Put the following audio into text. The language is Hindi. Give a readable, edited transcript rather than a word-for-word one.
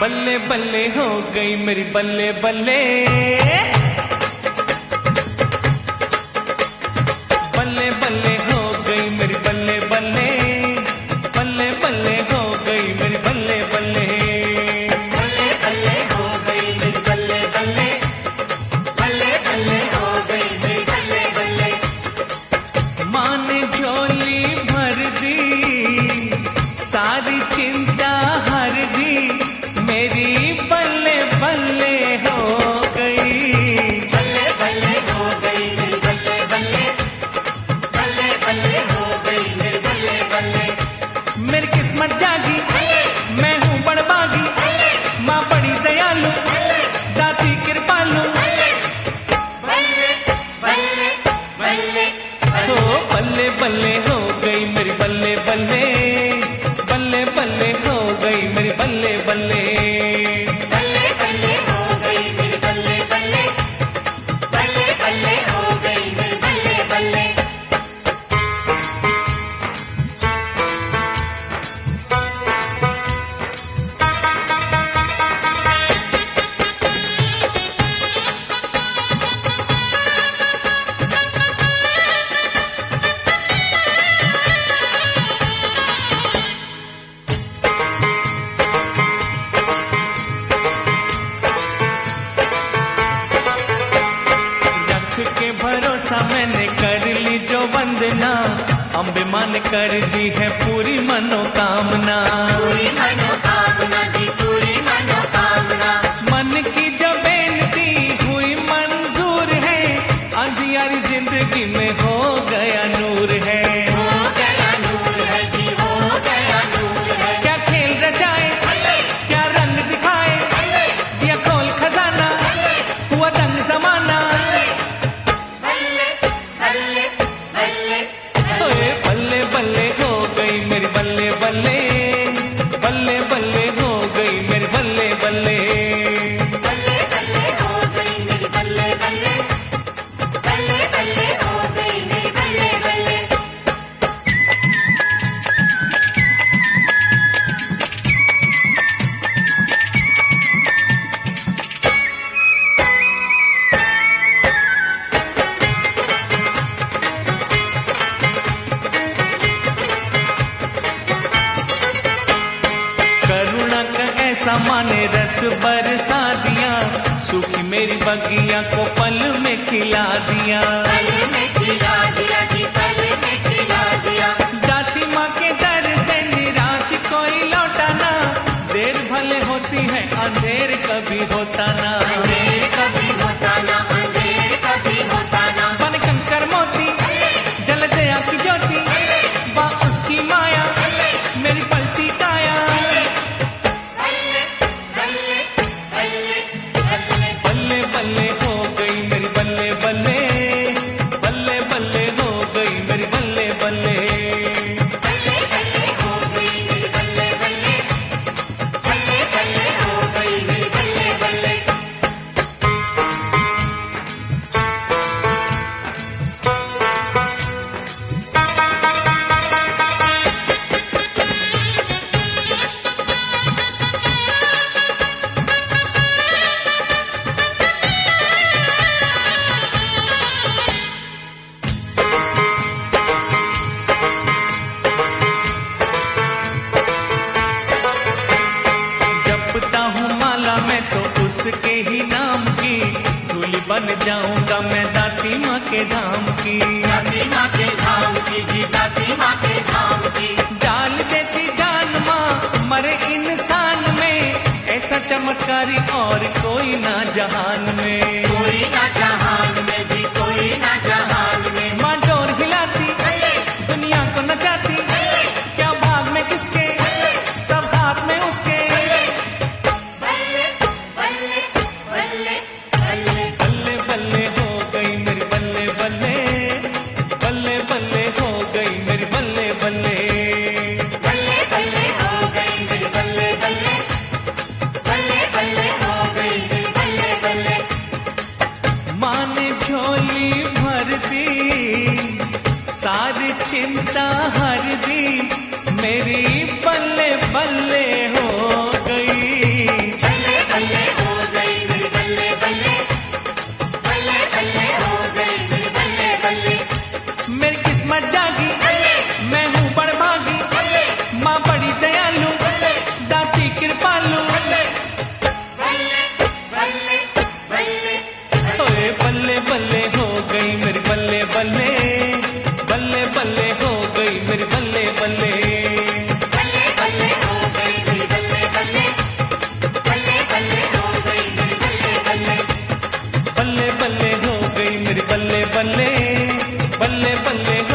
बल्ले बल्ले हो गई मेरी बल्ले बल्ले, बल्ले बल्ले हो गई मेरी बल्ले बल्ले, बल्ले बल्ले हो गई मेरी बल्ले बल्ले, बल्ले बल्ले हो गई मेरी बल्ले बल्ले, बल्ले बल्ले हो गई मेरी बल्ले बल्ले। माँ ने झोली भर दी, सारी चिंता हर दी, मेरी बल्ले बल्ले हो गई। बल्ले बल्ले हो गई मेरी बल्ले बल्ले, बल्ले बल्ले हो गई मेरी बल्ले बल्ले। मेरी किस्मत जागी, मैं हूँ बड़बागी, माँ बड़ी दयालु, दाती कृपालु, बल्ले बल्ले बल्ले हो बल्ले बल्ले हो गई मेरी बल्ले बल्ले, बल्ले बल्ले हो गई मेरी बल्ले बल्ले, बल्ले बल्ले हो गई मेरी बल्ले बल्ले, बल्ले बल्ले हो गई मेरी बल्ले बल्ले। रख के भरोसा मैंने कर ली जो वंदना, अम्बे माँ ने कर दी है पूरी मनोकामना, पूरी मनोकामना जी पूरी मनोकामना। मन की जो बेनती हुई मंजूर है, अंधियारी जिंदगी में हो गया नूर है। हो गया नूर है जी हो गया नूर है। क्या खेल रचाए, क्या रंग दिखाए, दिया खोल खजाना, हुआ दंग जमाना, बल्ले बल्ले बल्ले ओए बल्ले बल्ले हो गई मेरी बल्ले बल्ले, बल्ले बल्ले हो गई मेरी बल्ले बल्ले, बल्ले बल्ले हो गई मेरी बल्ले बल्ले, बल्ले बल्ले हो गई मेरी बल्ले बल्ले। करुणा का ऐसा माने रस बरसा दिया, सूखी मेरी बगिया को पल में खिला दिया, पल में खिला दिया जी पल में खिला दिया। दाती माँ के दर से निराश कोई लौटाना, देर भले होती है अंधेर कभी होता ना, अंधेर कभी होता ना, अंधेर कभी होता ना। बन कंकर मोती जल दया की ज्योति, बा उसकी माया मेरी पलती काया, बल्ले बल्ले बल्ले बल्ले बल्ले बल्ले हो गई मेरी बल्ले बल्ले, बल्ले बल्ले हो गई मेरी बल्ले बल्ले, बल्ले बल्ले हो गई मेरी बल्ले बल्ले, बल्ले बल्ले हो गई मेरी बल्ले बल्ले। जपता हूँ माला मैं तो उसके ही नाम की, धूल बन जाऊंगा मैं दाती माँ के धाम की, दाती माँ के धाम की जी दाती माँ के धाम की। डाल देती जान माँ मरे इंसान में, ऐसा चमत्कारी और कोई ना जहान में, कोई ना जहान में जी कोई ना जहान में। माँ डोर हिलाती दुनिया को नचाती, क्या भाग में किसके सब हाथ में उसके, बल्ले बल्ले बल्ले बल्ले बल्ले बल्ले हो गई मेरी बल्ले बल्ले, बल्ले बल्ले हो गई मेरी बल्ले बल्ले, बल्ले बल्ले हो गई मेरी बल्ले बल्ले, बल्ले बल्ले हो गई मेरी बल्ले बल्ले। माँ ने झोली भर दी, सारी चिंता हर दी, मेरी बल्ले बल्ले हो गई। बल्ले बल्ले